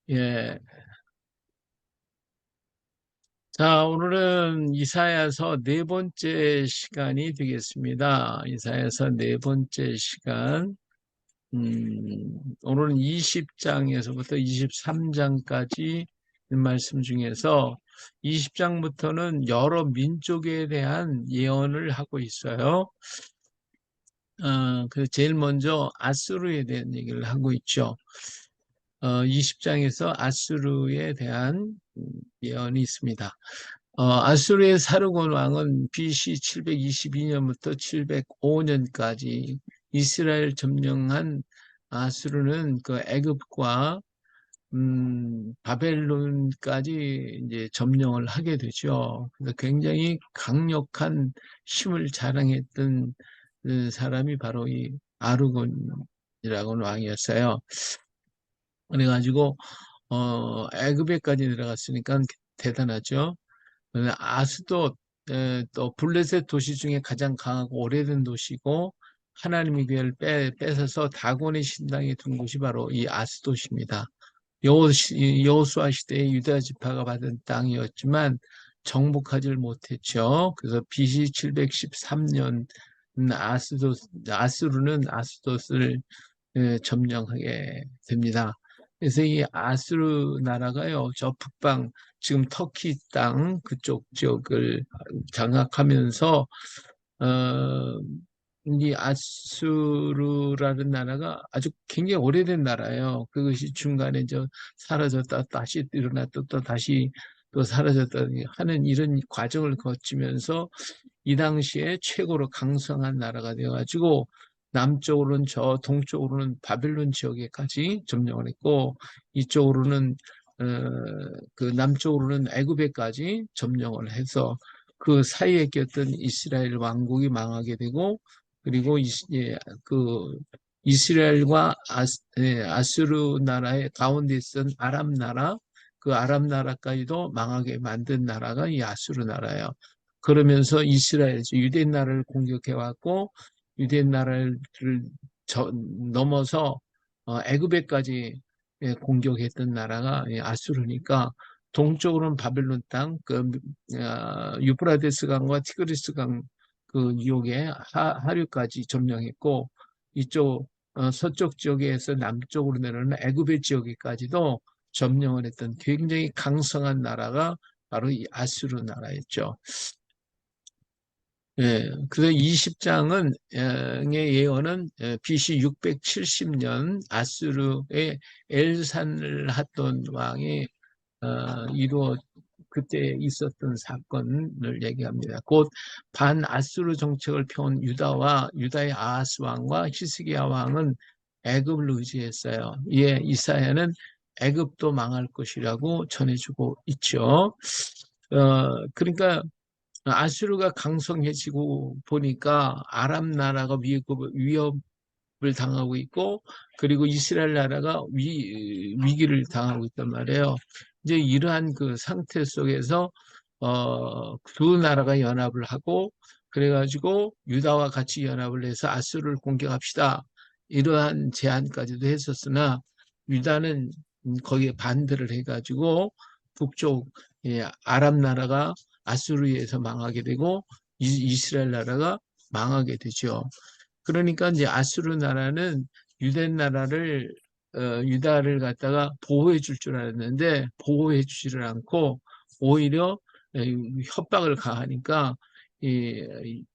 예. 자, 오늘은 이사야서 네 번째 시간이 되겠습니다. 이사야서 네 번째 시간. 오늘은 20장에서부터 23장까지 말씀 중에서 20장부터는 여러 민족에 대한 예언을 하고 있어요. 그 제일 먼저 아수르에 대한 얘기를 하고 있죠. 20장에서 아수르에 대한 예언이 있습니다. 아수르의 사르곤 왕은 BC 722년부터 705년까지 이스라엘 점령한 아수르는 그 애굽과 바벨론까지 이제 점령을 하게 되죠. 그래서 굉장히 강력한 힘을 자랑했던 그 사람이 바로 이 아르곤이라는 왕이었어요. 그래가지고 애굽에까지 들어갔으니까 대단하죠. 아스도 또 블레셋 도시 중에 가장 강하고 오래된 도시고 하나님의 교회를 뺏어서 다곤의 신당에 둔 곳이 바로 이 아스돗입니다. 여호수아 시대에 유다 지파가 받은 땅이었지만 정복하지 못했죠. 그래서 BC 713년 아스루는 아스돗을 점령하게 됩니다. 그래서 이 아수르 나라가요, 저 북방, 지금 터키 땅 그쪽 지역을 장악하면서, 어, 이 아수르라는 나라가 아주 굉장히 오래된 나라예요. 그것이 중간에 사라졌다 다시 일어났다 또 다시 또 사라졌다 하는 이런 과정을 거치면서 이 당시에 최고로 강성한 나라가 되어가지고 남쪽으로는 동쪽으로는 바벨론 지역에까지 점령을 했고 이쪽으로는 어, 그 남쪽으로는 애굽에까지 점령을 해서 그 사이에 꼈던 이스라엘 왕국이 망하게 되고 그리고 그 이스라엘과 아수르 나라의 가운데 있던 아람 나라 그 아람 나라까지도 망하게 만든 나라가 이 아수르 나라예요. 그러면서 이스라엘, 유대 나라를 공격해 왔고 유대 나라를 넘어서 애굽에까지 공격했던 나라가 아수르니까 동쪽으로는 바벨론 땅, 유프라데스 강과 티그리스 강 그 유역의 하류까지 점령했고 이쪽 서쪽 지역에서 남쪽으로 내려오는 애굽의 지역에까지도 점령을 했던 굉장히 강성한 나라가 바로 이 아수르 나라였죠. 예, 그래서 20장은 의 예언은 BC 670년 아수르의 엘산을 핫돈 왕이 이루어 그때 있었던 사건을 얘기합니다. 곧 반아수르 정책을 펴온 유다의 아하스 왕과 히스기야 왕은 애굽을 의지했어요. 이에 이사야는 애굽도 망할 것이라고 전해주고 있죠. 그러니까 아수르가 강성해지고 보니까 아람 나라가 위협을 당하고 있고 그리고 이스라엘 나라가 위기를 당하고 있단 말이에요. 이제 이러한 그 상태 속에서 두 나라가 연합을 하고 그래가지고 유다와 같이 연합을 해서 아수르를 공격합시다. 이러한 제안까지도 했었으나 유다는 거기에 반대를 해가지고 북쪽 아람 나라가 아수르에서 망하게 되고 이스라엘 나라가 망하게 되죠. 그러니까 이제 아수르 나라는 유다를 갖다가 보호해 줄 줄 알았는데 보호해 주지를 않고 오히려 협박을 가하니까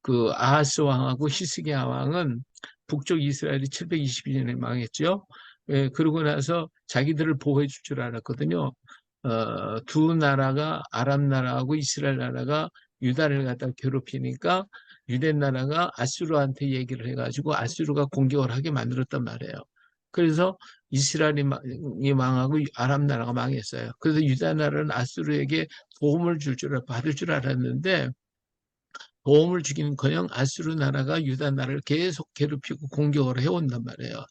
그 아하스 왕하고 히스기야 왕은 북쪽 이스라엘이 722년에 망했죠. 그러고 나서 자기들을 보호해 줄 줄 알았거든요. 두 나라가 아람 나라하고 이스라엘 나라가 유다를 갖다 괴롭히니까 유대 나라가 아수르한테 얘기를 해가지고 아수르가 공격을 하게 만들었단 말이에요. 그래서 이스라엘이 망하고 아람 나라가 망했어요. 그래서 유다 나라는 아수르에게 도움을 받을 줄 알았는데 도움을 주기는커녕 아수르 나라가 유다 나라를 계속 괴롭히고 공격을 해온단 말이에요.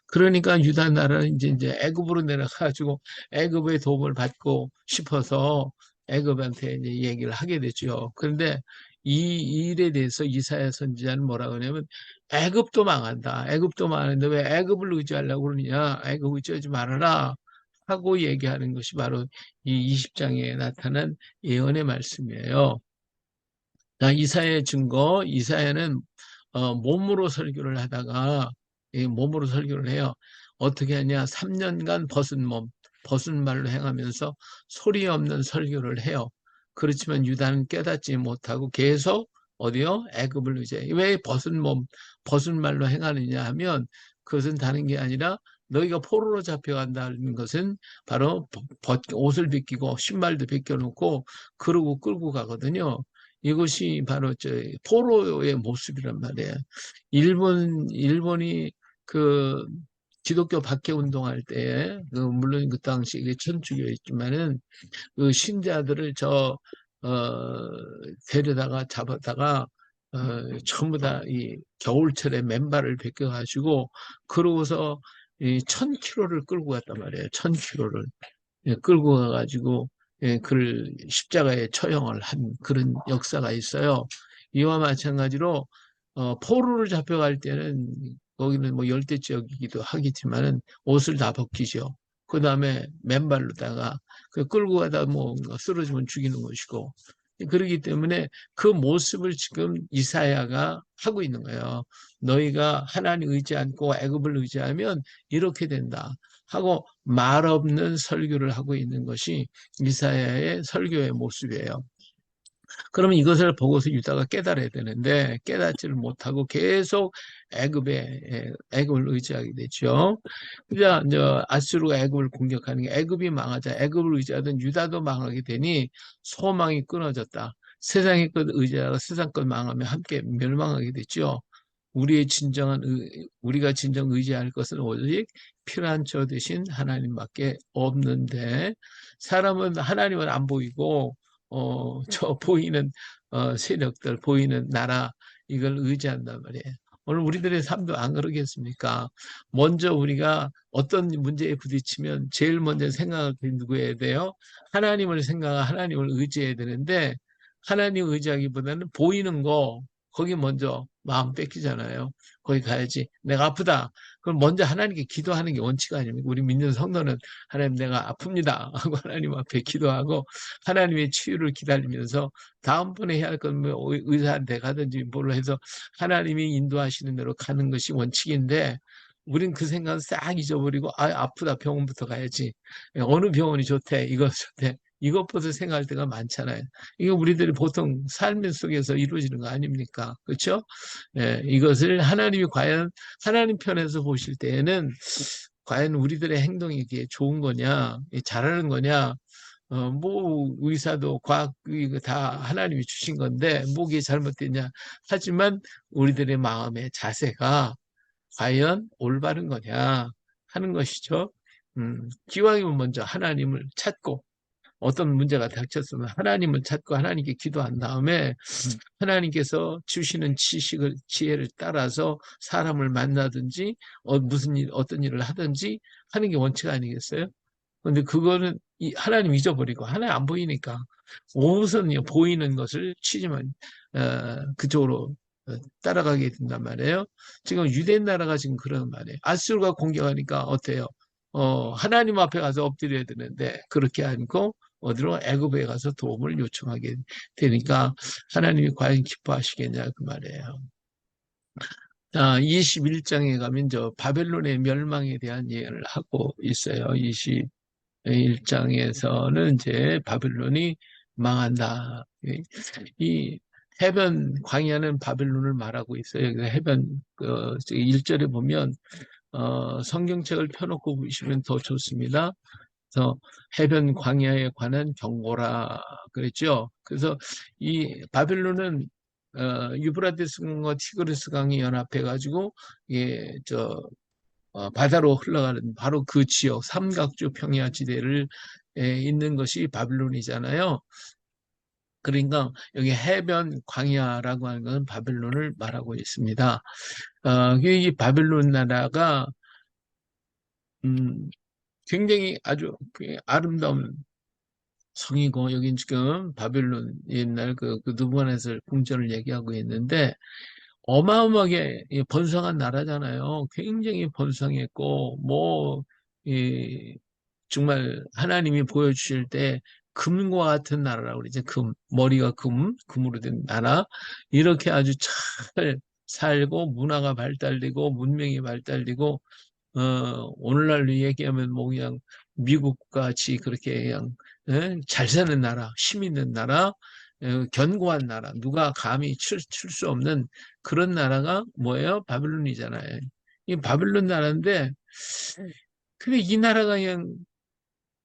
그러니까 유다 나라는 이제 애굽으로 내려가지고 애굽의 도움을 받고 싶어서 애굽한테 이제 얘기를 하게 되죠. 그런데 이 일에 대해서 이사야 선지자는 뭐라고 하냐면 애굽도 망한다. 애굽도 망하는데 왜 애굽을 의지하려고 그러느냐. 애굽 의지하지 말아라. 하고 얘기하는 것이 바로 이 20장에 나타난 예언의 말씀이에요. 자, 이사야의 증거, 이사야는 몸으로 설교를 하다가 몸으로 설교를 해요. 어떻게 하냐? 3년간 벗은 말로 행하면서 소리 없는 설교를 해요. 그렇지만 유다는 깨닫지 못하고 계속 어디요? 애굽을 의지해. 왜 벗은 말로 행하느냐 하면 그것은 다른 게 아니라 너희가 포로로 잡혀간다는 것은 바로 옷을 벗기고 신발도 벗겨놓고 그러고 끌고 가거든요. 이것이 바로 포로의 모습이란 말이에요. 일본이 그 기독교 박해 운동할 때, 물론 그 당시 이게 천주교였지만은 그 신자들을 어, 데려다가 잡았다가 전부 다 이 겨울철에 맨발을 벗겨가지고 그러고서 이 1000km를 끌고 갔단 말이에요. 1000km를. 끌고 가가지고 그를 십자가에 처형을 한 그런 역사가 있어요. 이와 마찬가지로 포로를 잡혀갈 때는 거기는 뭐 열대 지역이기도 하겠지만은 옷을 다 벗기죠. 그 다음에 맨발로다가 끌고 가다 뭐 쓰러지면 죽이는 것이고 그러기 때문에 그 모습을 지금 이사야가 하고 있는 거예요. 너희가 하나님 의지 않고 애굽을 의지하면 이렇게 된다. 하고 말 없는 설교를 하고 있는 것이 이사야의 설교의 모습이에요. 그러면 이것을 보고서 유다가 깨달아야 되는데 깨닫지를 못하고 계속 애굽을 의지하게 되죠. 그자 이제 아수르가 애굽을 공격하는 게 애굽이 망하자 애굽을 의지하던 유다도 망하게 되니 소망이 끊어졌다. 세상의 것 의지하다가 세상 것 망하면 함께 멸망하게 됐죠. 우리가 진정 의지할 것은 오직 피난처 되신 하나님밖에 없는데 사람은 하나님은 안 보이고 저 보이는 세력들, 보이는 나라 이걸 의지한단 말이에요. 오늘 우리들의 삶도 안 그러겠습니까? 먼저 우리가 어떤 문제에 부딪히면 제일 먼저 생각할 게 누구여야 돼요? 하나님을 의지해야 되는데 하나님 의지하기보다는 보이는 거 거기 먼저 마음 뺏기잖아요. 거기 가야지. 내가 아프다. 그럼 먼저 하나님께 기도하는 게 원칙 아닙니까? 우리 믿는 성도는 하나님 내가 아픕니다 하고 하나님 앞에 기도하고 하나님의 치유를 기다리면서 다음번에 해야 할 건 뭐 의사한테 가든지 뭘로 해서 하나님이 인도하시는 대로 가는 것이 원칙인데 우린 그 생각은 싹 잊어버리고 아프다 병원부터 가야지. 어느 병원이 좋대 이거 좋대 이것부터 생각할 때가 많잖아요. 이거 우리들이 보통 삶 속에서 이루어지는 거 아닙니까? 그렇죠? 이것을 하나님이 과연 하나님 편에서 보실 때에는 과연 우리들의 행동이 이게 좋은 거냐, 잘하는 거냐, 뭐 의사도 과학 이거 다 하나님이 주신 건데 뭐가 잘못됐냐 하지만 우리들의 마음의 자세가 과연 올바른 거냐 하는 것이죠. 기왕이면 먼저 하나님을 찾고 어떤 문제가 닥쳤으면 하나님을 찾고 하나님께 기도한 다음에 하나님께서 주시는 지혜를 따라서 사람을 만나든지 어떤 일을 하든지 하는 게 원칙 아니겠어요? 근데 그거는 하나님 잊어버리고 하나님 안 보이니까 우선 보이는 것을 치지만 그쪽으로 따라가게 된단 말이에요. 지금 유대 나라가 지금 그런 말이에요. 아수르가 공격하니까 어때요? 하나님 앞에 가서 엎드려야 되는데 그렇게 않고 어디로 애굽에 가서 도움을 요청하게 되니까 하나님이 과연 기뻐하시겠냐 그 말이에요. 자, 21장에 가면 저 바벨론의 멸망에 대한 예언을 하고 있어요. 21장에서는 이제 바벨론이 망한다. 이 해변 광야는 바벨론을 말하고 있어요. 그래서 해변 1절에 보면 성경책을 펴놓고 보시면 더 좋습니다. 그래서 해변 광야에 관한 경고라 그랬죠. 그래서 이 바벨론은 유브라데스 강과 티그리스 강이 연합해 가지고 바다로 흘러가는 바로 그 지역 삼각주 평야 지대를 있는 것이 바빌론이잖아요. 그러니까 여기 해변 광야라고 하는 것은 바벨론을 말하고 있습니다. 이 바벨론 나라가 굉장히 아주 아름다운 성이고 여긴 지금 바벨론 옛날 그 느부갓네살 궁전을 얘기하고 있는데 어마어마하게 번성한 나라잖아요. 굉장히 번성했고 뭐 정말 하나님이 보여주실 때 금과 같은 나라라고 그러죠. 머리가 금으로 된 나라. 이렇게 아주 잘 살고 문화가 발달되고 문명이 발달되고 오늘날로 얘기하면 뭐 그냥 미국과 같이 그렇게 그냥 잘 사는 나라, 힘 있는 나라, 견고한 나라, 누가 감히 칠 수 없는 그런 나라가 뭐예요? 바빌론이잖아요. 이 바빌론 나라인데 근데 이 나라가 그냥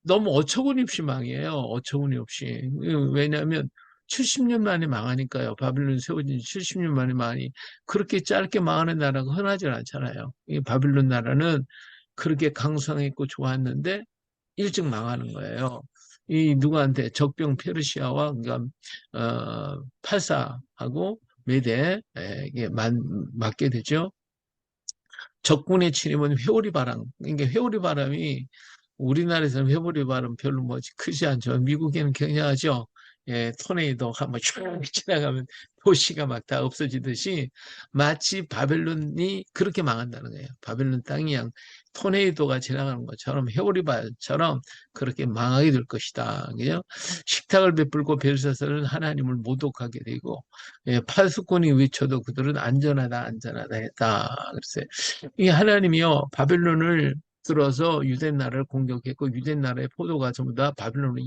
너무 어처구니없이 망해요. 어처구니없이. 왜냐하면 70년 만에 망하니까요. 바빌론 세워진 지 70년 만에 망하니 그렇게 짧게 망하는 나라가 흔하지 않잖아요. 이 바빌론 나라는 그렇게 강성했고 좋았는데 일찍 망하는 거예요. 이 누구한테 적병 페르시아와 그러니까 팔사하고 메대에게 맞게 되죠. 적군의 침입은 회오리 바람. 그러니까 회오리 바람이 우리나라에서는 회오리 바람 별로 뭐 크지 않죠. 미국에는 굉장하죠. 예, 토네이도 한번 쭉 지나가면 도시가 막 다 없어지듯이 마치 바벨론이 그렇게 망한다는 거예요. 바벨론 땅이 양 토네이도가 지나가는 것처럼 회오리바처럼 그렇게 망하게 될 것이다. 그죠? 식탁을 베풀고 벨사스는 하나님을 모독하게 되고 예, 파수꾼이 외쳐도 그들은 안전하다 안전하다 했다. 그래서 이 하나님이요 바벨론을 들어서 유대 나라를 공격했고 유대 나라의 포도가 전부 다 바빌론으로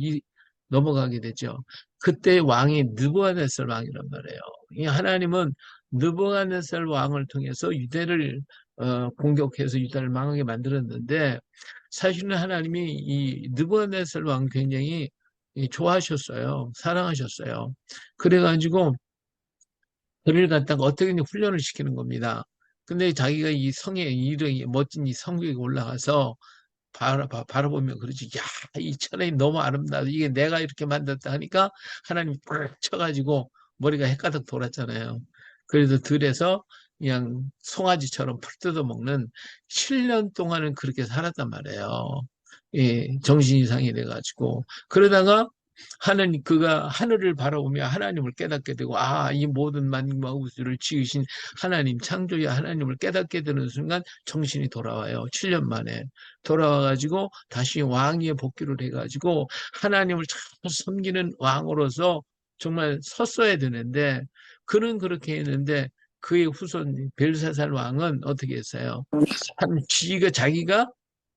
넘어가게 되죠. 그때 왕이 느부갓네살 왕이란 말이에요. 이 하나님은 느부갓네살 왕을 통해서 유대를 공격해서 유다를 망하게 만들었는데 사실은 하나님이 이 느부갓네살 왕 굉장히 좋아하셨어요. 사랑하셨어요. 그래가지고 그를 갖다가 어떻게 훈련을 시키는 겁니다. 근데 자기가 이 성에 이르 멋진 이 성벽에 올라가서 바라보면 그러지. 야, 이 천연이 너무 아름다워. 이게 내가 이렇게 만들었다 하니까 하나님이 탁 쳐가지고 머리가 헷가닥 돌았잖아요. 그래서 들에서 그냥 송아지처럼 풀 뜯어 먹는 7년 동안은 그렇게 살았단 말이에요. 예, 정신 이상이 돼가지고. 그러다가 그가 하늘을 바라보며 하나님을 깨닫게 되고, 아, 이 모든 만물과 우주를 지으신 하나님, 창조의 하나님을 깨닫게 되는 순간 정신이 돌아와요. 7년 만에. 돌아와가지고 다시 왕위에 복귀를 해가지고 하나님을 잘 섬기는 왕으로서 정말 섰어야 되는데, 그는 그렇게 했는데, 그의 후손 벨사살 왕은 어떻게 했어요? 자기가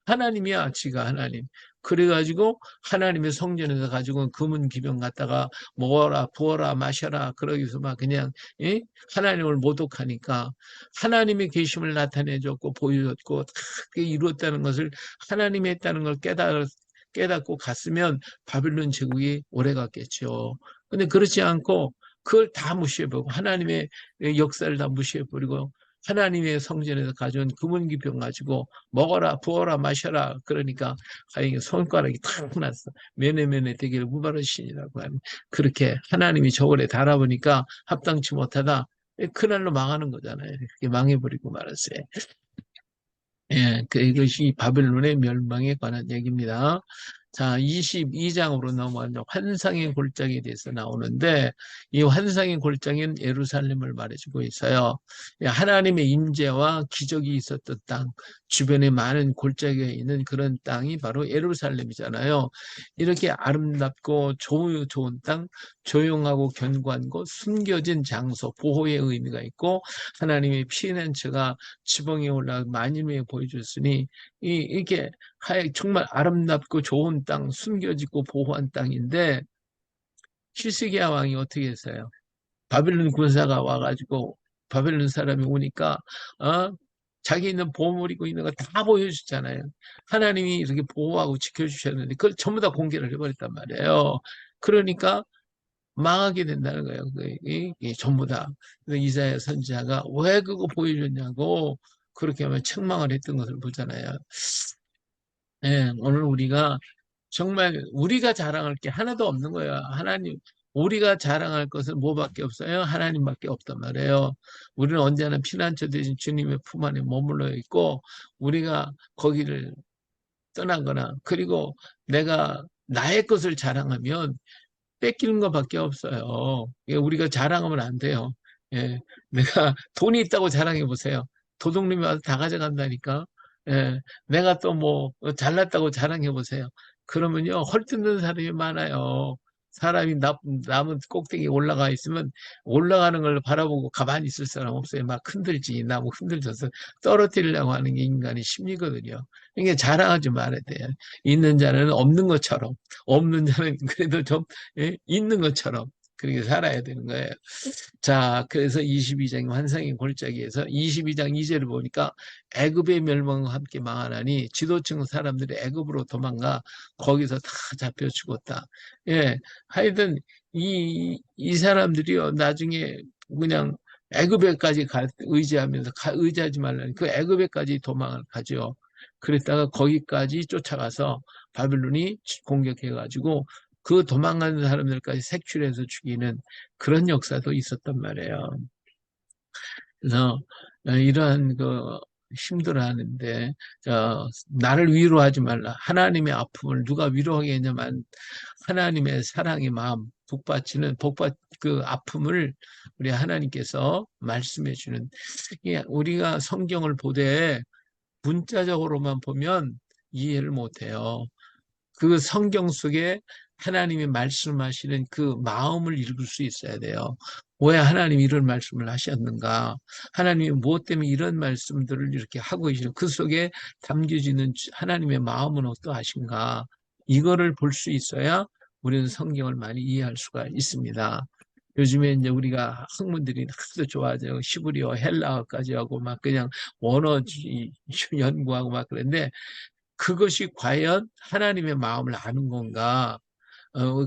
하나님이야, 지가 하나님. 그래가지고 하나님의 성전에서 가지고 금은 기병 갖다가 먹어라, 부어라, 마셔라. 그러기서 막 그냥 예? 하나님을 모독하니까 하나님의 계심을 나타내줬고 보여줬고 다 그게 이루었다는 것을 하나님이 했다는 걸 깨닫고 갔으면 바빌론 제국이 오래 갔겠죠. 근데 그렇지 않고 그걸 다 무시해버리고 하나님의 역사를 다 무시해버리고 하나님의 성전에서 가져온 금은기병 가지고 먹어라 부어라 마셔라 그러니까 가인의 손가락이 탁 났어. 면회면회 되기를 무바르신이라고 하는 그렇게 하나님이 저걸에 달아보니까 합당치 못하다. 그날로 망하는 거잖아요. 그렇게 망해버리고 말았어요. 예, 이것이 바벨론의 멸망에 관한 얘기입니다. 자, 22장으로 넘어가면 환상의 골짜기에 대해서 나오는데 이 환상의 골짜기는 예루살렘을 말해주고 있어요. 하나님의 임재와 기적이 있었던 땅, 주변에 많은 골짜기가 있는 그런 땅이 바로 예루살렘이잖아요. 이렇게 아름답고 좋은 땅, 조용하고 견고한 곳, 숨겨진 장소, 보호의 의미가 있고 하나님의 피난처가 지붕에 올라 만인에 보여줬으니 이게 정말 아름답고 좋은 땅, 숨겨지고 보호한 땅인데 히스기야 왕이 어떻게 했어요? 바빌론 군사가 와가지고 바빌론 사람이 오니까 자기 있는 보물이고 있는 거 다 보여주잖아요. 하나님이 이렇게 보호하고 지켜주셨는데 그걸 전부 다 공개를 해버렸단 말이에요. 그러니까 망하게 된다는 거예요. 전부 다. 그래서 이사야 선지자가 왜 그거 보여줬냐고 그렇게 하면 책망을 했던 것을 보잖아요. 예, 오늘 우리가 정말 우리가 자랑할 게 하나도 없는 거예요. 우리가 자랑할 것은 뭐밖에 없어요? 하나님밖에 없단 말이에요. 우리는 언제나 피난처 대신 주님의 품 안에 머물러 있고 우리가 거기를 떠나거나 그리고 내가 나의 것을 자랑하면 뺏기는 것밖에 없어요. 우리가 자랑하면 안 돼요. 예, 내가 돈이 있다고 자랑해 보세요. 도둑놈이 와서 다 가져간다니까. 예, 내가 또 뭐 잘났다고 자랑해 보세요. 그러면요 헐뜯는 사람이 많아요. 사람이 나무 꼭대기에 올라가 있으면 올라가는 걸 바라보고 가만히 있을 사람 없어요. 막 흔들지, 나무 흔들져서 떨어뜨리려고 하는 게 인간의 심리거든요. 이게 자랑하지 말아야 돼요. 있는 자는 없는 것처럼, 없는 자는 그래도 좀 있는 것처럼 그렇게 살아야 되는 거예요. 자, 그래서 22장 환상의 골짜기에서 22장 2절을 보니까 애굽의 멸망과 함께 망하나니 지도층 사람들이 애굽으로 도망가 거기서 다 잡혀 죽었다. 예, 하여튼 이 사람들이요 나중에 그냥 애굽에까지 의지하면서 의지하지 말라니 그 애굽에까지 도망을 가죠. 그랬다가 거기까지 쫓아가서 바빌론이 공격해가지고 그 도망가는 사람들까지 색출해서 죽이는 그런 역사도 있었단 말이에요. 그래서 이러한 그 힘들어하는데 나를 위로하지 말라. 하나님의 아픔을 누가 위로하겠냐만 하나님의 사랑의 마음 복받 그 아픔을 우리 하나님께서 말씀해 주는 우리가 성경을 보되 문자적으로만 보면 이해를 못해요. 그 성경 속에 하나님이 말씀하시는 그 마음을 읽을 수 있어야 돼요. 왜 하나님이 이런 말씀을 하셨는가? 하나님이 무엇 때문에 이런 말씀들을 이렇게 하고 계시는 그 속에 담겨지는 하나님의 마음은 어떠하신가? 이거를 볼 수 있어야 우리는 성경을 많이 이해할 수가 있습니다. 요즘에 이제 우리가 학문들이 하도 좋아져 히브리어, 헬라어까지 하고 막 그냥 원어 연구하고 막 그런데 그것이 과연 하나님의 마음을 아는 건가?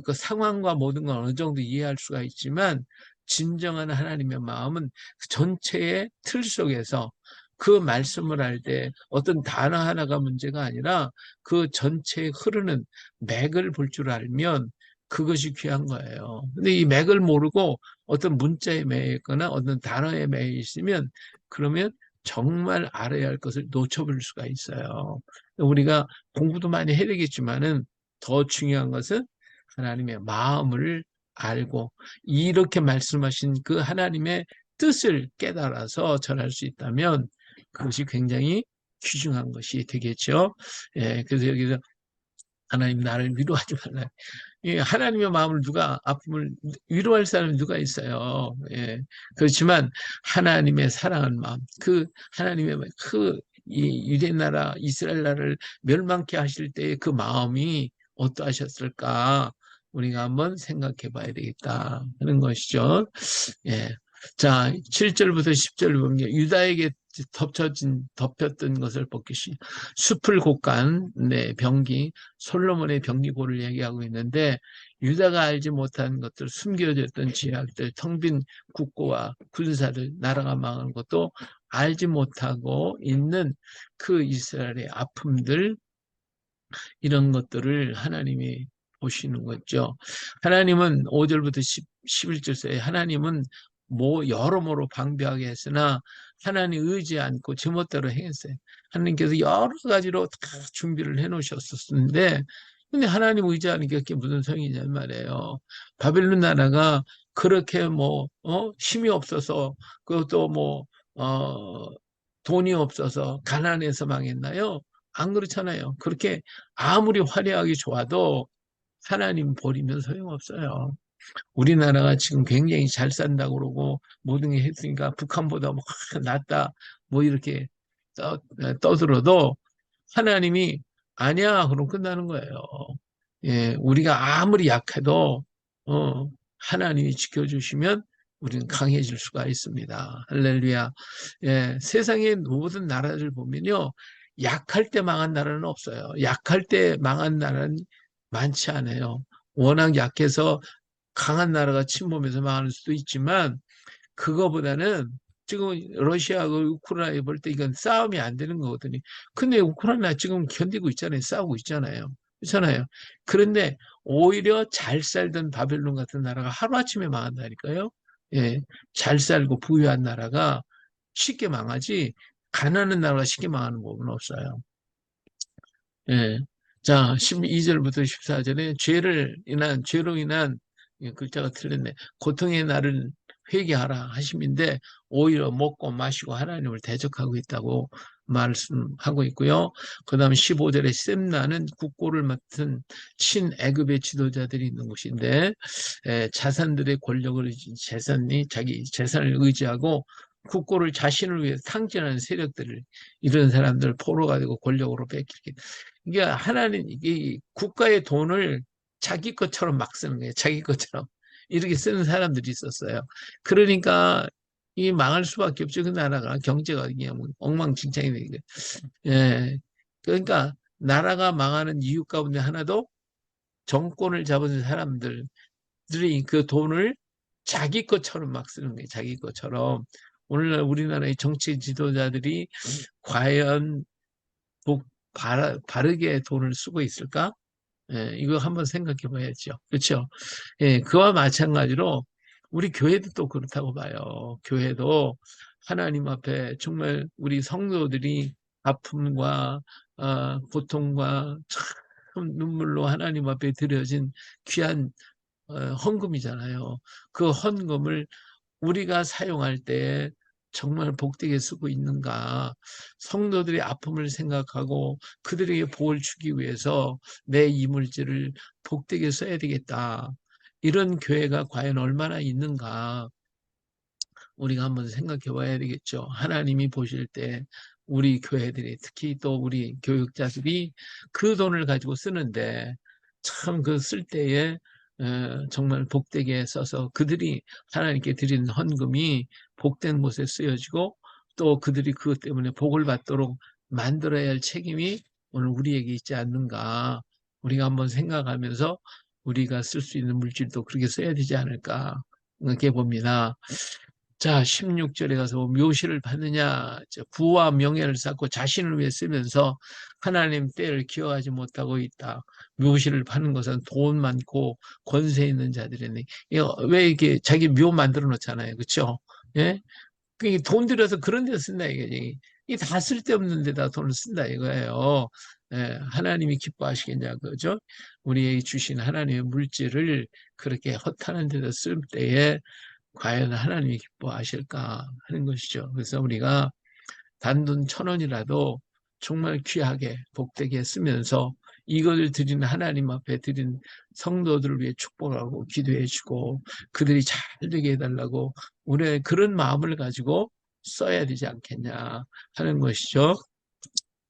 그 상황과 모든 걸 어느 정도 이해할 수가 있지만 진정한 하나님의 마음은 그 전체의 틀 속에서 그 말씀을 할 때 어떤 단어 하나가 문제가 아니라 그 전체에 흐르는 맥을 볼 줄 알면 그것이 귀한 거예요. 근데 이 맥을 모르고 어떤 문자에 매여 있거나 어떤 단어에 매여 있으면 그러면 정말 알아야 할 것을 놓쳐볼 수가 있어요. 우리가 공부도 많이 해야 되겠지만은 더 중요한 것은 하나님의 마음을 알고 이렇게 말씀하신 그 하나님의 뜻을 깨달아서 전할 수 있다면 그것이 굉장히 귀중한 것이 되겠죠. 예, 그래서 여기서 하나님 나를 위로하지 말라. 예, 하나님의 마음을 아픔을 위로할 사람이 누가 있어요. 예, 그렇지만 하나님의 사랑하는 마음, 그 하나님의 이 유대 나라 이스라엘 나라를 멸망케 하실 때의 그 마음이 어떠하셨을까? 우리가 한번 생각해 봐야 되겠다 하는 것이죠. 예. 자, 7절부터 10절 보면 유다에게 덮였던 것을 벗기시 숲을 곡간 병기 솔로몬의 병기고를 얘기하고 있는데 유다가 알지 못한 것들 숨겨졌던 지하들 텅 빈 국고와 군사들 나라가 망한 것도 알지 못하고 있는 그 이스라엘의 아픔들 이런 것들을 하나님이 보시는 거죠. 하나님은 5절부터 11절 사이 하나님은 여러모로 방비하게 했으나 하나님 의지 않고 제멋대로 행했어요. 하나님께서 여러 가지로 다 준비를 해 놓으셨었는데 근데 하나님 의지하는 게 그게 무슨 소용이냐 말이에요. 바벨론 나라가 그렇게 힘이 없어서 그것도 돈이 없어서 가난해서 망했나요? 안 그렇잖아요. 그렇게 아무리 화려하게 좋아도 하나님 버리면 소용없어요. 우리나라가 지금 굉장히 잘 산다고 그러고 모든 게 했으니까 북한보다 낫다 이렇게 떠들어도 하나님이 아니야 그럼 끝나는 거예요. 예, 우리가 아무리 약해도 하나님이 지켜주시면 우리는 강해질 수가 있습니다. 할렐루야. 예, 세상의 모든 나라를 보면요. 약할 때 망한 나라는 없어요. 약할 때 망한 나라는 많지 않아요. 워낙 약해서 강한 나라가 침범해서 망할 수도 있지만 그거보다는 지금 러시아하고 우크라이나 볼 때 이건 싸움이 안 되는 거거든요. 근데 우크라이나 지금 견디고 있잖아요. 싸우고 있잖아요. 그렇잖아요. 그런데 오히려 잘 살던 바벨론 같은 나라가 하루아침에 망한다니까요. 예, 잘 살고 부유한 나라가 쉽게 망하지 가난한 나라가 쉽게 망하는 법은 없어요. 예. 자, 12절부터 14절에 죄로 인한 글자가 틀렸네. 고통의 날을 회개하라 하심인데 오히려 먹고 마시고 하나님을 대적하고 있다고 말씀하고 있고요. 그 다음 15절에 셈나는 국고를 맡은 친애굽의 지도자들이 있는 곳인데 자산들의 권력을 재산이 자기 재산을 의지하고 국고를 자신을 위해 탕진하는 세력들을 이런 사람들 포로 가지고 권력으로 뺏기게 이게 하나님 이게 국가의 돈을 자기 것처럼 막 쓰는 거예요. 자기 것처럼 이렇게 쓰는 사람들이 있었어요. 그러니까 이 망할 수밖에 없죠. 그 나라가 경제가 그냥 뭐 엉망진창이 되는 거예요. 예. 그러니까 나라가 망하는 이유 가운데 하나도 정권을 잡은 사람들이 그 돈을 자기 것처럼 막 쓰는 거예요. 자기 것처럼. 오늘날 우리나라의 정치 지도자들이 과연 바르게 돈을 쓰고 있을까? 예, 이거 한번 생각해 봐야죠. 그렇죠? 예, 그와 마찬가지로 우리 교회도 또 그렇다고 봐요. 교회도 하나님 앞에 정말 우리 성도들이 아픔과 고통과 참 눈물로 하나님 앞에 드려진 귀한 헌금이잖아요. 그 헌금을 우리가 사용할 때 정말 복되게 쓰고 있는가? 성도들의 아픔을 생각하고 그들에게 복을 주기 위해서 내 이물질을 복되게 써야 되겠다. 이런 교회가 과연 얼마나 있는가? 우리가 한번 생각해 봐야 되겠죠. 하나님이 보실 때 우리 교회들이 특히 또 우리 교육자들이 그 돈을 가지고 쓰는데 참 그 쓸 때에 정말 복되게 써서 그들이 하나님께 드리는 헌금이 복된 곳에 쓰여지고 또 그들이 그것 때문에 복을 받도록 만들어야 할 책임이 오늘 우리에게 있지 않는가. 우리가 한번 생각하면서 우리가 쓸 수 있는 물질도 그렇게 써야 되지 않을까. 그렇게 봅니다. 자, 16절에 가서 뭐 묘시를 받느냐, 부와 명예를 쌓고 자신을 위해 쓰면서 하나님 때를 기억하지 못하고 있다. 묘시를 받는 것은 돈 많고 권세 있는 자들이네. 왜 이렇게 자기 묘 만들어 놓잖아요. 그렇죠? 예? 돈 들여서 그런 데 쓴다 이거지. 이 다 쓸데없는 데다 돈을 쓴다 이거예요. 예, 하나님이 기뻐하시겠냐 그죠? 우리에게 주신 하나님의 물질을 그렇게 허탄한 데다 쓸 때에 과연 하나님이 기뻐하실까 하는 것이죠. 그래서 우리가 단돈 1,000원이라도 정말 귀하게 복되게 쓰면서 이것을 드리는 하나님 앞에 드린 성도들을 위해 축복하고 기도해주고 그들이 잘 되게 해달라고 우리의 그런 마음을 가지고 써야 되지 않겠냐 하는 것이죠.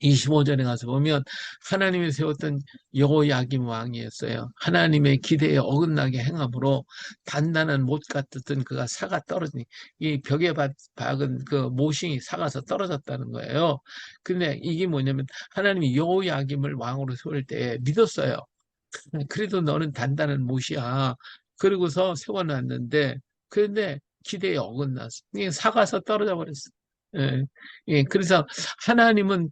25절에 가서 보면 하나님이 세웠던 여호야김 왕이었어요. 하나님의 기대에 어긋나게 행함으로 단단한 못 같았던 그가 사가 떨어지니 이 벽에 박은 그 모싱이 사가서 떨어졌다는 거예요. 근데 이게 뭐냐면 하나님이 여호야김을 왕으로 세울 때 믿었어요. 그래도 너는 단단한 못이야. 그리고서 세워놨는데 그런데 기대에 어긋났어. 이게 사가서 떨어져 버렸어. 예, 예, 그래서 하나님은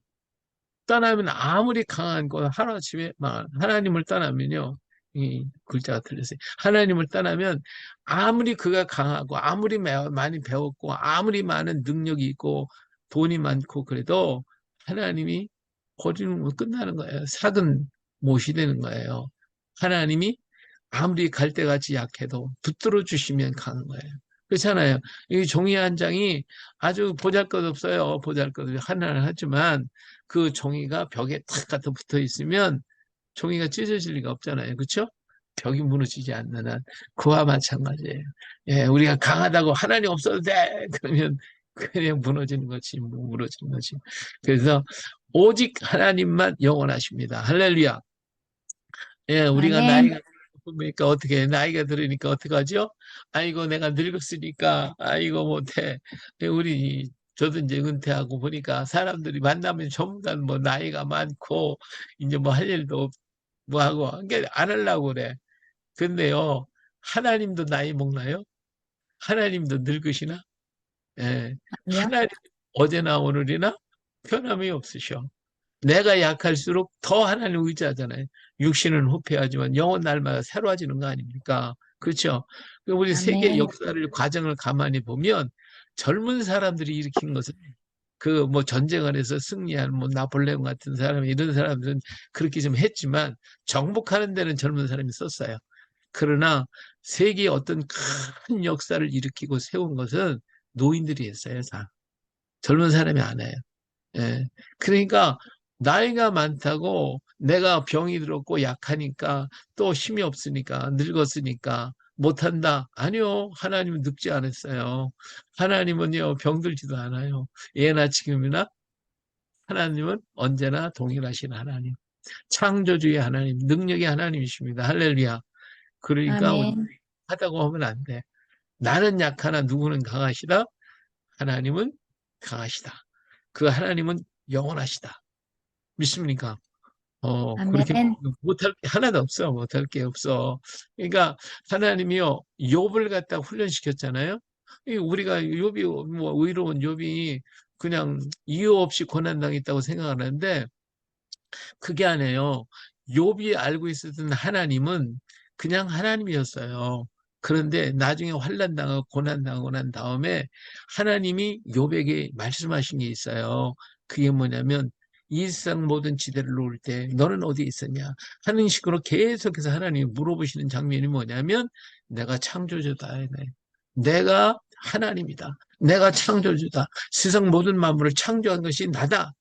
떠나면 아무리 강한 거 하루아침에 하나님을 떠나면요. 이 글자가 틀렸어요. 하나님을 떠나면 아무리 그가 강하고 아무리 많이 배웠고 아무리 많은 능력이 있고 돈이 많고 그래도 하나님이 버리는 거 끝나는 거예요. 삭은 못이 되는 거예요. 하나님이 아무리 갈대같이 약해도 붙들어 주시면 가는 거예요. 그렇잖아요. 이 종이 한 장이 아주 보잘것없어요. 보잘것없이 하나는 하지만 그 종이가 벽에 탁 갖다 붙어 있으면 종이가 찢어질 리가 없잖아요. 그렇죠? 벽이 무너지지 않는 한 그와 마찬가지예요. 예, 우리가 강하다고 하나님 없어도 돼. 그러면 그냥 무너지는 거지, 무너지는 거지. 그래서 오직 하나님만 영원하십니다. 할렐루야. 예, 우리가 아멘. 나이가 들으니까 어떻게, 나이가 들으니까 어떡하죠? 아이고, 내가 늙었으니까, 아이고, 못해. 저도 이제 은퇴하고 보니까 사람들이 만나면 전부 다 뭐 나이가 많고, 이제 뭐 할 일도 뭐 하고, 그러니까 안 하려고 그래. 근데요, 하나님도 나이 먹나요? 하나님도 늙으시나? 예. 아니요. 하나님 어제나 오늘이나 변함이 없으셔. 내가 약할수록 더 하나님 의지하잖아요. 육신은 후패하지만 영혼 날마다 새로워지는 거 아닙니까? 그렇죠? 우리 세계 아멘. 역사를 과정을 가만히 보면 젊은 사람들이 일으킨 것은 그 뭐 전쟁을 해서 승리한 뭐 나폴레옹 같은 사람 이런 사람들은 그렇게 좀 했지만 정복하는 데는 젊은 사람이 썼어요. 그러나 세계의 어떤 큰 역사를 일으키고 세운 것은 노인들이 했어요. 다. 젊은 사람이 안 해요. 예. 그러니까 나이가 많다고 내가 병이 들었고 약하니까 또 힘이 없으니까 늙었으니까 못한다. 아니요. 하나님은 늙지 않았어요. 하나님은요, 병들지도 않아요. 예나 지금이나 하나님은 언제나 동일하신 하나님. 창조주의 하나님, 능력의 하나님이십니다. 할렐루야. 그러니까 우리 아멘. 하다고 하면 안 돼. 나는 약하나 누구는 강하시다. 하나님은 강하시다. 그 하나님은 영원하시다. 믿습니까? 그렇게 아멘. 못할 게 하나도 없어. 못할 게 없어. 그러니까 하나님이요, 욥을 갖다 훈련시켰잖아요. 우리가 욥이, 뭐, 의로운 욥이 그냥 이유 없이 고난당했다고 생각하는데, 그게 아니에요. 욥이 알고 있었던 하나님은 그냥 하나님이었어요. 그런데 나중에 환난 당하고 고난 당하고 난 다음에 하나님이 욥에게 말씀하신 게 있어요. 그게 뭐냐면 이 세상 모든 지대를 놓을 때 너는 어디에 있었냐 하는 식으로 계속해서 하나님이 물어보시는 장면이 뭐냐면 내가 창조주다. 내가 하나님이다. 내가 창조주다. 세상 모든 만물을 창조한 것이 나다.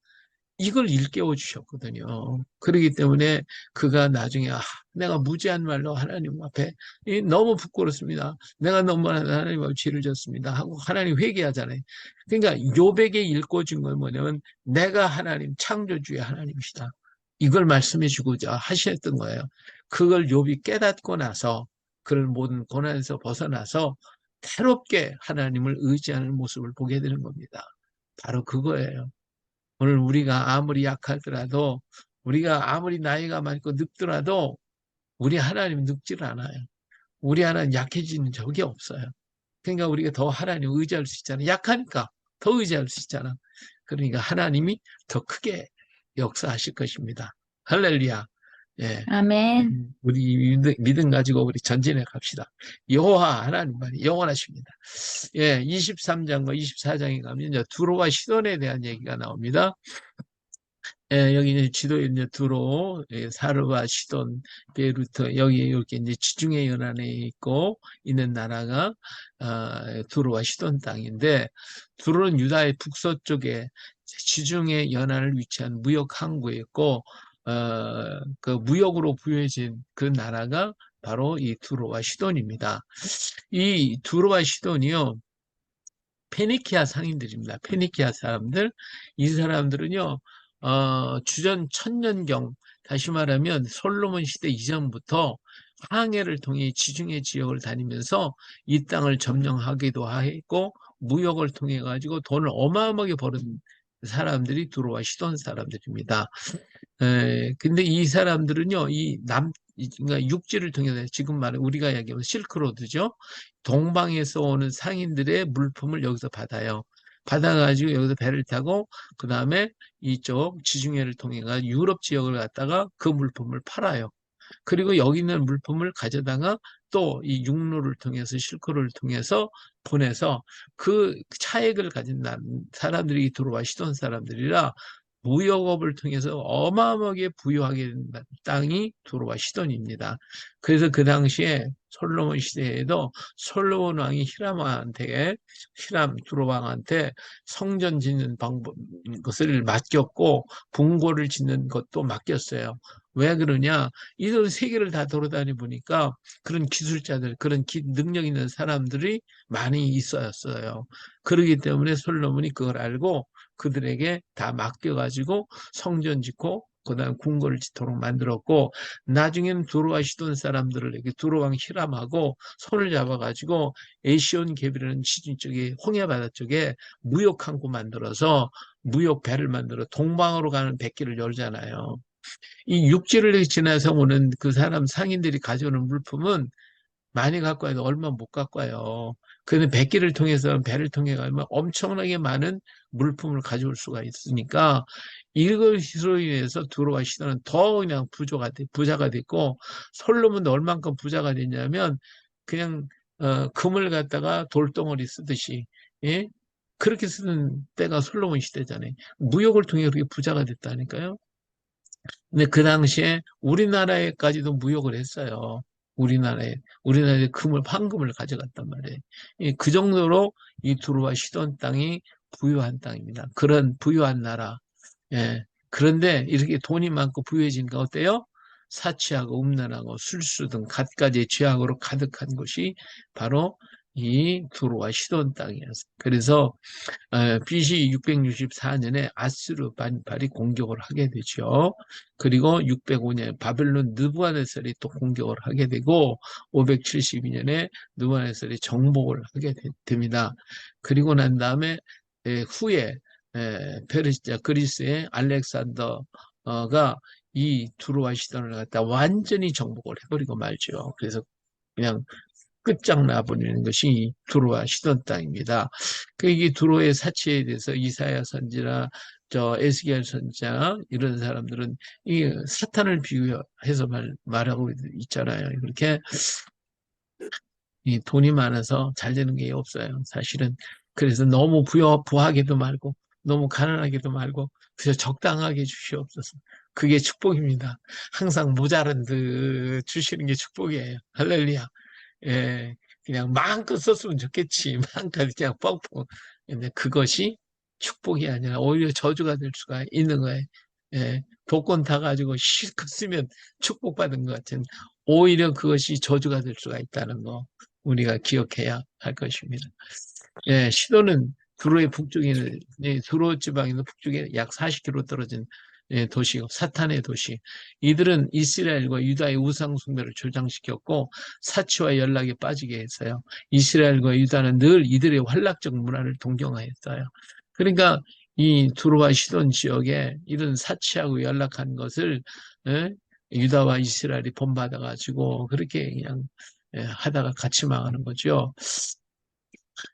이걸 일깨워 주셨거든요. 그렇기 때문에 그가 나중에 내가 무지한 말로 하나님 앞에 너무 부끄럽습니다. 내가 너무 하나님 앞에 죄를 졌습니다. 하고 하나님 회개하잖아요. 그러니까 욥에게 일궈준 건 뭐냐면 내가 하나님 창조주의 하나님이시다. 이걸 말씀해 주고자 하셨던 거예요. 그걸 욥이 깨닫고 나서 그런 모든 고난에서 벗어나서 새롭게 하나님을 의지하는 모습을 보게 되는 겁니다. 바로 그거예요. 오늘 우리가 아무리 약하더라도 우리가 아무리 나이가 많고 늙더라도 우리 하나님 늙질 않아요. 우리 하나님 약해지는 적이 없어요. 그러니까 우리가 더 하나님 의지할 수 있잖아. 약하니까 더 의지할 수 있잖아. 그러니까 하나님이 더 크게 역사하실 것입니다. 할렐루야. 예. 아멘. 우리 믿음 가지고 우리 전진해 갑시다. 여호와 하나님만이 영원하십니다. 예, 23장과 24장에 가면 이제 두로와 시돈에 대한 얘기가 나옵니다. 예, 여기 이제 지도에 이제 두로, 예, 사르와 시돈, 베루트, 여기 이렇게 이제 지중해 연안에 있고 있는 나라가 두로와 시돈 땅인데, 두로는 유다의 북서쪽에 지중해 연안을 위치한 무역 항구에 있고, 그 무역으로 부여해진 그 나라가 바로 이 두로와 시돈입니다. 이 두로와 시돈이요, 페니키아 상인들입니다. 페니키아 사람들. 이 사람들은요, 주전 천년경, 다시 말하면 솔로몬 시대 이전부터 항해를 통해 지중해 지역을 다니면서 이 땅을 점령하기도 했고, 무역을 통해 가지고 돈을 어마어마하게 버는 사람들이 들어와 시돈 사람들입니다. 근데 이 사람들은요, 그러니까 육지를 통해서 지금 말해 우리가 얘기하면 실크로드죠. 동방에서 오는 상인들의 물품을 여기서 받아요. 받아가지고 여기서 배를 타고 그 다음에 이쪽 지중해를 통해 가 유럽 지역을 갔다가 그 물품을 팔아요. 그리고 여기 있는 물품을 가져다가 또 이 육로를 통해서 실크로를 통해서 보내서 그 차액을 가진 사람들이 들어와 시돈 사람들이라 무역업을 통해서 어마어마하게 부유하게 된 땅이 두로와 시돈입니다. 그래서 그 당시에 솔로몬 시대에도 솔로몬 왕이 히람 두로 왕한테 성전 짓는 것을 맡겼고 궁궐을 짓는 것도 맡겼어요. 왜 그러냐? 이들 세계를 다 돌아다니 보니까 그런 기술자들, 그런 능력 있는 사람들이 많이 있었어요. 그러기 때문에 솔로몬이 그걸 알고 그들에게 다 맡겨가지고 성전 짓고 그다음 궁궐을 짓도록 만들었고 나중에는 두로와 시돈 사람들을 이렇게 두로왕 히람하고 손을 잡아가지고 에시온 갭이라는 지중 쪽에 홍해 바다 쪽에 무역 항구 만들어서 무역 배를 만들어 동방으로 가는 백기를 열잖아요. 이 육지를 지나서 오는 그 사람 상인들이 가져오는 물품은 많이 갖고 와도 얼마 못 갖고 와요. 그런데 백기를 통해서 배를 통해 가면 엄청나게 많은 물품을 가져올 수가 있으니까 이것으로 인해서 두로와 시돈은 더 그냥 부자가 됐고 솔로몬도 얼만큼 부자가 됐냐면 그냥 금을 갖다가 돌덩어리 쓰듯이 예? 그렇게 쓰는 때가 솔로몬 시대잖아요. 무역을 통해 그렇게 부자가 됐다니까요. 근데 그 당시에 우리나라에까지도 무역을 했어요. 우리나라에 금을, 황금을 가져갔단 말이에요. 그 정도로 이 두루와 시돈 땅이 부유한 땅입니다. 그런 부유한 나라. 예. 그런데 이렇게 돈이 많고 부유해지니까 어때요? 사치하고 음란하고 술수 등 갖가지 죄악으로 가득한 곳이 바로 이 두로와 시돈 땅이었어요. 그래서 BC 664년에 아스르반발이 공격을 하게 되죠. 그리고 605년 바벨론 느부갓네살이 또 공격을 하게 되고 572년에 느부갓네살이 정복을 하게 됩니다. 그리고 난 다음에 후에 페르시아 그리스의 알렉산더가 이 두로와 시돈을 갖다 완전히 정복을 해버리고 말죠. 그래서 그냥 끝장나 버리는 것이 두로와 시돈 땅입니다. 이 두로의 사치에 대해서 이사야 선지나 저 에스겔 선지자 이런 사람들은 이 사탄을 비유해서 말하고 있잖아요. 그렇게 이 돈이 많아서 잘 되는 게 없어요. 사실은. 그래서 너무 부하게도 말고 너무 가난하게도 말고 그저 적당하게 주시옵소서. 그게 축복입니다. 항상 모자른 듯 주시는 게 축복이에요. 할렐루야. 예, 그냥 마음껏 썼으면 좋겠지. 마음껏 그냥 뻥뻥. 근데 그것이 축복이 아니라 오히려 저주가 될 수가 있는 거예요. 예, 복권 다 가지고 실컷 쓰면 축복받은 것 같은 오히려 그것이 저주가 될 수가 있다는 거 우리가 기억해야 할 것입니다. 예, 시도는 두로의 북쪽에 두로 지방에서 북쪽에 약 40km 떨어진 도시고 사탄의 도시. 이들은 이스라엘과 유다의 우상 숭배를 조장시켰고 사치와 연락에 빠지게 했어요. 이스라엘과 유다는 늘 이들의 활락적 문화를 동경하였어요. 그러니까 이 두로와 시돈 지역에 이런 사치하고 연락한 것을 유다와 이스라엘이 본받아가지고 그렇게 그냥 하다가 같이 망하는 거죠.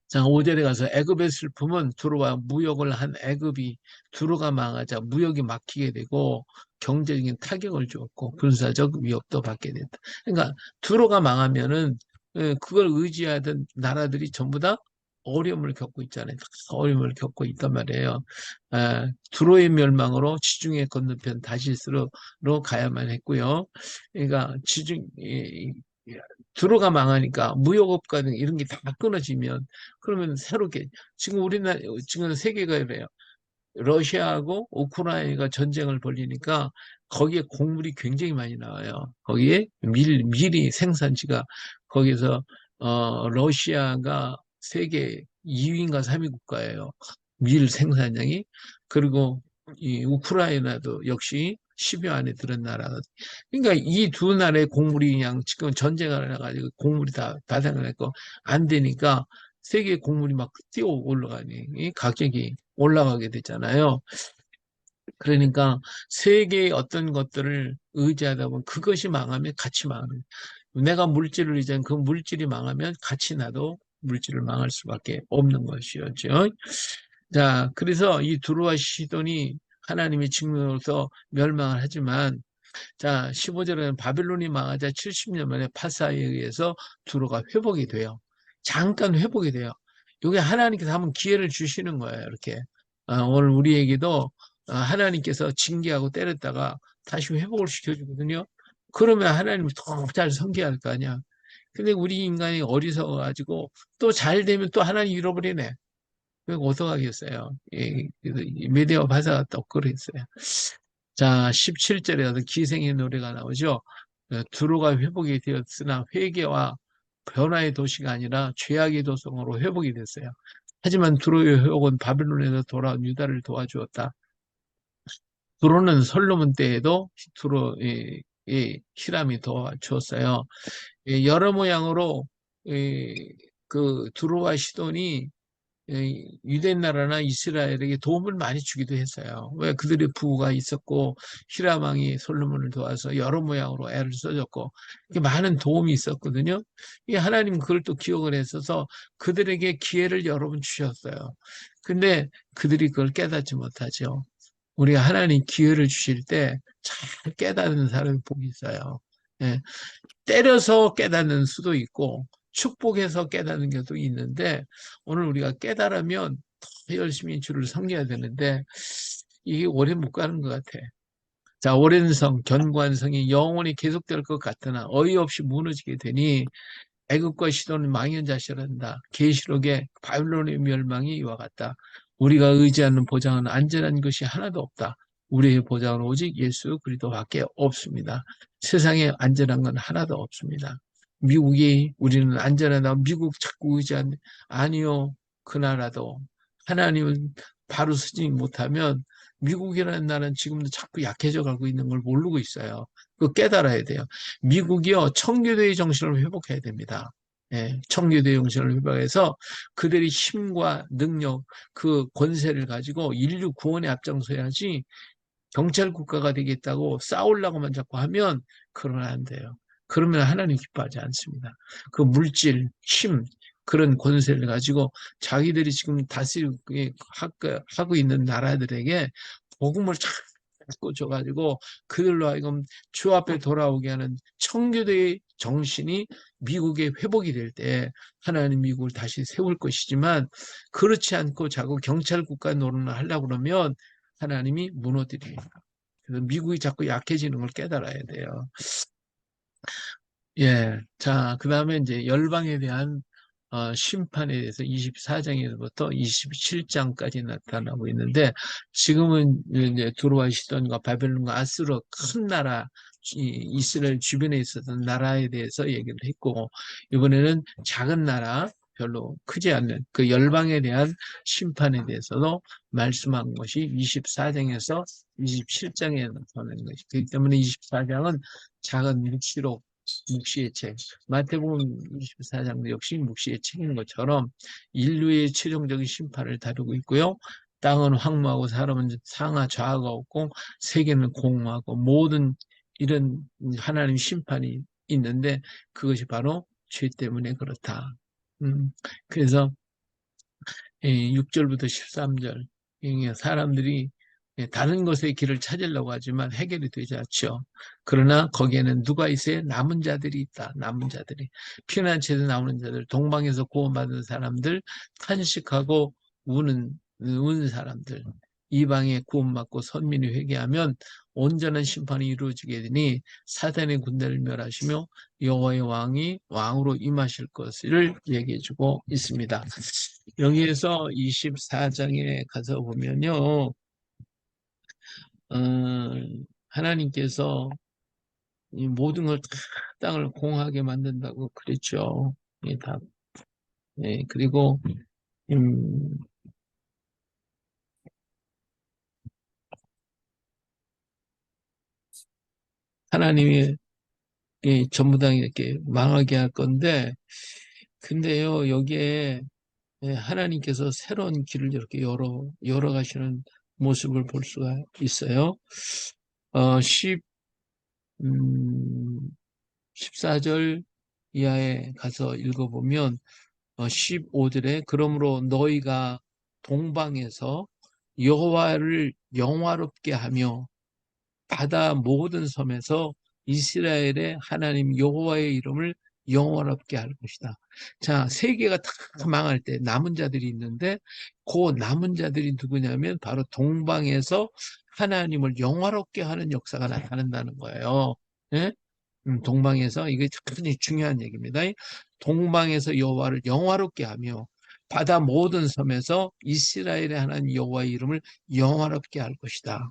자, 5절에 가서 애굽의 슬픔은 두로와 무역을 한 애굽이 두로가 망하자 무역이 막히게 되고 경제적인 타격을 주었고 군사적 위협도 받게 됐다. 그러니까 두로가 망하면은 그걸 의지하던 나라들이 전부 다 어려움을 겪고 있잖아요. 어려움을 겪고 있단 말이에요. 두로의 멸망으로 지중해 건너편 다시스로 가야만 했고요. 그러니까 두로가 망하니까 무역업과 등 이런 게 다 끊어지면 그러면 새롭게 지금 우리나라 지금 세계가 이래요. 러시아하고 우크라이나가 전쟁을 벌이니까 거기에 곡물이 굉장히 많이 나와요. 거기에 밀이 생산지가 거기서 러시아가 세계 2위인가 3위 국가예요. 밀 생산량이. 그리고 이 우크라이나도 역시 10여 안에 들은 나라거든요. 그러니까 이 두 나라의 곡물이 그냥 지금 전쟁을 해가지고 곡물이 다 바닥을 했고 안 되니까 세계 곡물이 막 뛰어 올라가니 가격이 올라가게 되잖아요. 그러니까 세계의 어떤 것들을 의지하다 보면 그것이 망하면 같이 망하는 내가 물질을 의지하면 그 물질이 망하면 같이 나도 물질을 망할 수밖에 없는 것이었죠. 자, 그래서 이 두루와 시돈이 하나님의 징조로서 멸망을 하지만 자, 15절에는 바빌론이 망하자 70년 만에 파사에 의해서 두로가 회복이 돼요. 잠깐 회복이 돼요. 이게 하나님께서 한번 기회를 주시는 거예요. 이렇게. 오늘 우리에게도 하나님께서 징계하고 때렸다가 다시 회복을 시켜주거든요. 그러면 하나님을 더 잘 섬겨야 할 거 아니야. 근데 우리 인간이 어리석어가지고 또 잘 되면 또 하나님 잃어버리네. 그거 어떡하겠어요. 메디어 바사가 또 그랬어요. 자, 17절에 가서 기생의 노래가 나오죠. 두로가 회복이 되었으나 회개와 변화의 도시가 아니라 죄악의 도성으로 회복이 됐어요. 하지만 두로의 회복은 바빌론에서 돌아온 유다를 도와주었다. 두로는 솔로몬 때에도 두로의 히람이 도와주었어요. 여러 모양으로 그 두로와 시돈이 유대 나라나 이스라엘에게 도움을 많이 주기도 했어요. 왜 그들의 부가 있었고 히람 왕이 솔로몬을 도와서 여러 모양으로 애를 써줬고 많은 도움이 있었거든요. 하나님 그걸 또 기억을 했어서 그들에게 기회를 여러 번 주셨어요. 근데 그들이 그걸 깨닫지 못하죠. 우리가 하나님 기회를 주실 때 잘 깨닫는 사람이 복이 있어요. 예, 때려서 깨닫는 수도 있고 축복해서 깨닫는 것도 있는데 오늘 우리가 깨달으면 더 열심히 주를 섬겨야 되는데 이게 오래 못 가는 것 같아. 자, 오랜 성, 견고한 성이 영원히 계속될 것 같으나 어이없이 무너지게 되니 애굽과 시돈은 망연자실한다. 계시록의 바빌론의 멸망이 이와 같다. 우리가 의지하는 보장은 안전한 것이 하나도 없다. 우리의 보장은 오직 예수 그리스도밖에 없습니다. 세상에 안전한 건 하나도 없습니다. 미국이 우리는 안전하다. 미국 자꾸 의지하는데 아니요. 그 나라도 하나님은 바로 서지 못하면 미국이라는 나라는 지금도 자꾸 약해져 가고 있는 걸 모르고 있어요. 그거 깨달아야 돼요. 미국이요 청교도의 정신을 회복해야 됩니다. 예, 청교도의 정신을 회복해서 그들의 힘과 능력, 그 권세를 가지고 인류 구원에 앞장서야지 경찰 국가가 되겠다고 싸우려고만 자꾸 하면 그러면 안 돼요. 그러면 하나님 기뻐하지 않습니다. 그 물질, 힘, 그런 권세를 가지고 자기들이 지금 다스리고 하고 있는 나라들에게 복음을 자꾸 줘가지고 그들로 하여금 주 앞에 돌아오게 하는 청교도의 정신이 미국의 회복이 될 때 하나님 미국을 다시 세울 것이지만 그렇지 않고 자꾸 경찰 국가 노릇을 하려고 그러면 하나님이 무너뜨립니다. 그래서 미국이 자꾸 약해지는 걸 깨달아야 돼요. 예. 자, 그 다음에 이제 열방에 대한 심판에 대해서 24장에서부터 27장까지 나타나고 있는데 지금은 이제 두로와 시돈과 바벨론과 아스로 큰 나라 이스라엘 주변에 있었던 나라에 대해서 얘기를 했고 이번에는 작은 나라 별로 크지 않는 그 열방에 대한 심판에 대해서도 말씀한 것이 24장에서 27장에 나타나는 것이 그렇기 때문에 24장은 작은 묵시의 책, 마태복음 24장도 역시 묵시의 책인 것처럼 인류의 최종적인 심판을 다루고 있고요. 땅은 황무하고 사람은 상하 좌우가 없고 세계는 공허하고 모든 이런 하나님 심판이 있는데 그것이 바로 죄 때문에 그렇다. 그래서 6절부터 13절 사람들이 다른 것의 길을 찾으려고 하지만 해결이 되지 않죠. 그러나 거기에는 누가 있어요? 남은 자들이 있다. 남은 자들이. 피난처에서 나오는 자들, 동방에서 구원받은 사람들, 탄식하고 우는 사람들. 이방에 구원받고 선민이 회개하면 온전한 심판이 이루어지게 되니 사단의 군대를 멸하시며 여호와의 왕이 왕으로 임하실 것을 얘기해주고 있습니다. 여기에서 24장에 가서 보면요, 하나님께서 이 모든 걸 다 땅을 공하게 만든다고 그랬죠. 예, 다. 예, 그리고 음, 하나님이 전부 다 이렇게 망하게 할 건데, 근데요 여기에 하나님께서 새로운 길을 이렇게 열어 가시는 모습을 볼 수가 있어요. 14절 이하에 가서 읽어보면 15절에 그러므로 너희가 동방에서 여호와를 영화롭게 하며 바다 모든 섬에서 이스라엘의 하나님 여호와의 이름을 영원롭게 할 것이다. 자, 세계가 다 망할 때 남은 자들이 있는데 그 남은 자들이 누구냐면 바로 동방에서 하나님을 영화롭게 하는 역사가 나타난다는 거예요. 예? 동방에서 이게 굉장히 중요한 얘기입니다. 동방에서 여호와를 영화롭게 하며 바다 모든 섬에서 이스라엘의 하나님 여호와의 이름을 영화롭게 할 것이다.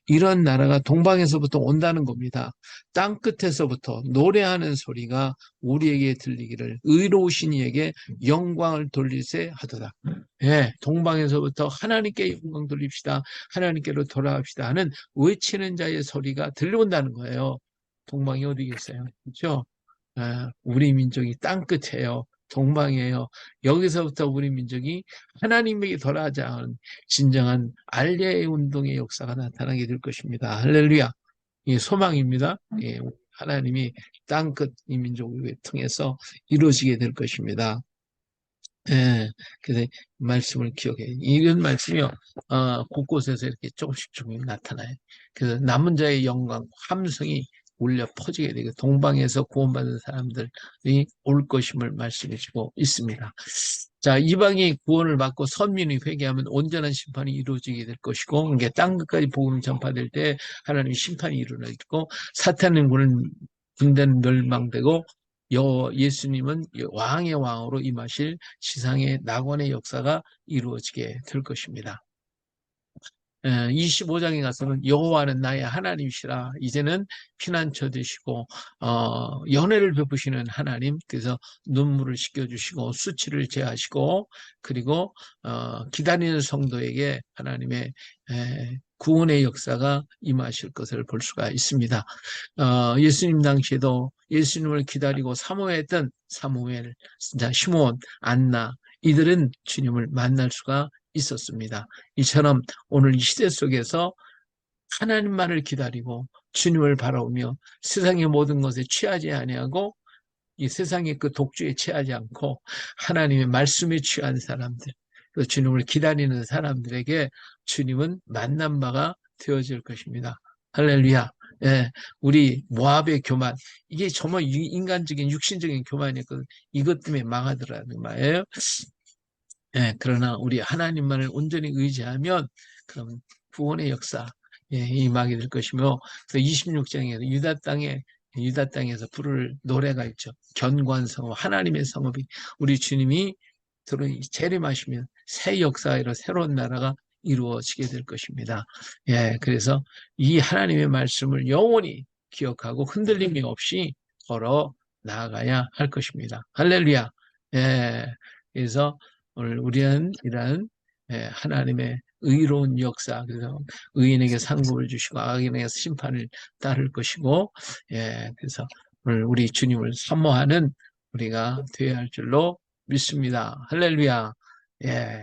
이런 나라가 동방에서부터 온다는 겁니다. 땅 끝에서부터 노래하는 소리가 우리에게 들리기를 의로우신 이에게 영광을 돌리세 하도다. 예, 동방에서부터 하나님께 영광 돌립시다. 하나님께로 돌아갑시다 하는 외치는 자의 소리가 들려온다는 거예요. 동방이 어디 계세요? 그렇죠? 우리 민족이 땅 끝이에요. 동방이에요. 여기서부터 우리 민족이 하나님에게 돌아가자는 진정한 알리의 운동의 역사가 나타나게 될 것입니다. 할렐루야. 이 소망입니다. 예, 하나님이 땅끝 이 민족을 통해서 이루어지게 될 것입니다. 예, 그래서 말씀을 기억해. 이런 말씀이요, 곳곳에서 이렇게 조금씩 나타나요. 그래서 남은 자의 영광, 함성이 울려 퍼지게 되고, 동방에서 구원받은 사람들이 올 것임을 말씀해 주고 있습니다. 자, 이방이 구원을 받고 선민이 회개하면 온전한 심판이 이루어지게 될 것이고, 이게 땅끝까지 복음이 전파될 때 하나님의 심판이 일어나고, 사탄의 군대는 멸망되고, 예수님은 왕의 왕으로 임하실 지상의 낙원의 역사가 이루어지게 될 것입니다. 25장에 가서는 여호와는 나의 하나님이시라. 이제는 피난처 되시고 연회를 베푸시는 하나님. 그래서 눈물을 씻겨주시고 수치를 제하시고 그리고 기다리는 성도에게 하나님의 구원의 역사가 임하실 것을 볼 수가 있습니다. 예수님 당시에도 예수님을 기다리고 사모했던 사무엘, 시몬, 안나 이들은 주님을 만날 수가 있었습니다. 이처럼 오늘 이 시대 속에서 하나님만을 기다리고 주님을 바라보며 세상의 모든 것에 취하지 아니하고 이 세상의 그 독주에 취하지 않고 하나님의 말씀에 취한 사람들, 그 주님을 기다리는 사람들에게 주님은 만난 바가 되어질 것입니다. 할렐루야. 예, 우리 모압의 교만, 이게 정말 인간적인 육신적인 교만이었거든. 이것 때문에 망하더라는 말이에요. 예, 그러나 우리 하나님만을 온전히 의지하면 그럼 구원의 역사 임하게 될 것이며, 그래서 26장에서 유다 땅에서 부를 노래가 있죠. 견고한 성읍, 하나님의 성읍이 우리 주님이 재림하시면 새 역사로 새로운 나라가 이루어지게 될 것입니다. 예, 그래서 이 하나님의 말씀을 영원히 기억하고 흔들림이 없이 걸어 나아가야 할 것입니다. 할렐루야. 예, 그래서 오늘 우리는 이러한 하나님의 의로운 역사, 그래서 의인에게 상급을 주시고 악인에게 심판을 따를 것이고, 그래서 오늘 우리 주님을 사모하는 우리가 되어야 할 줄로 믿습니다. 할렐루야. 예.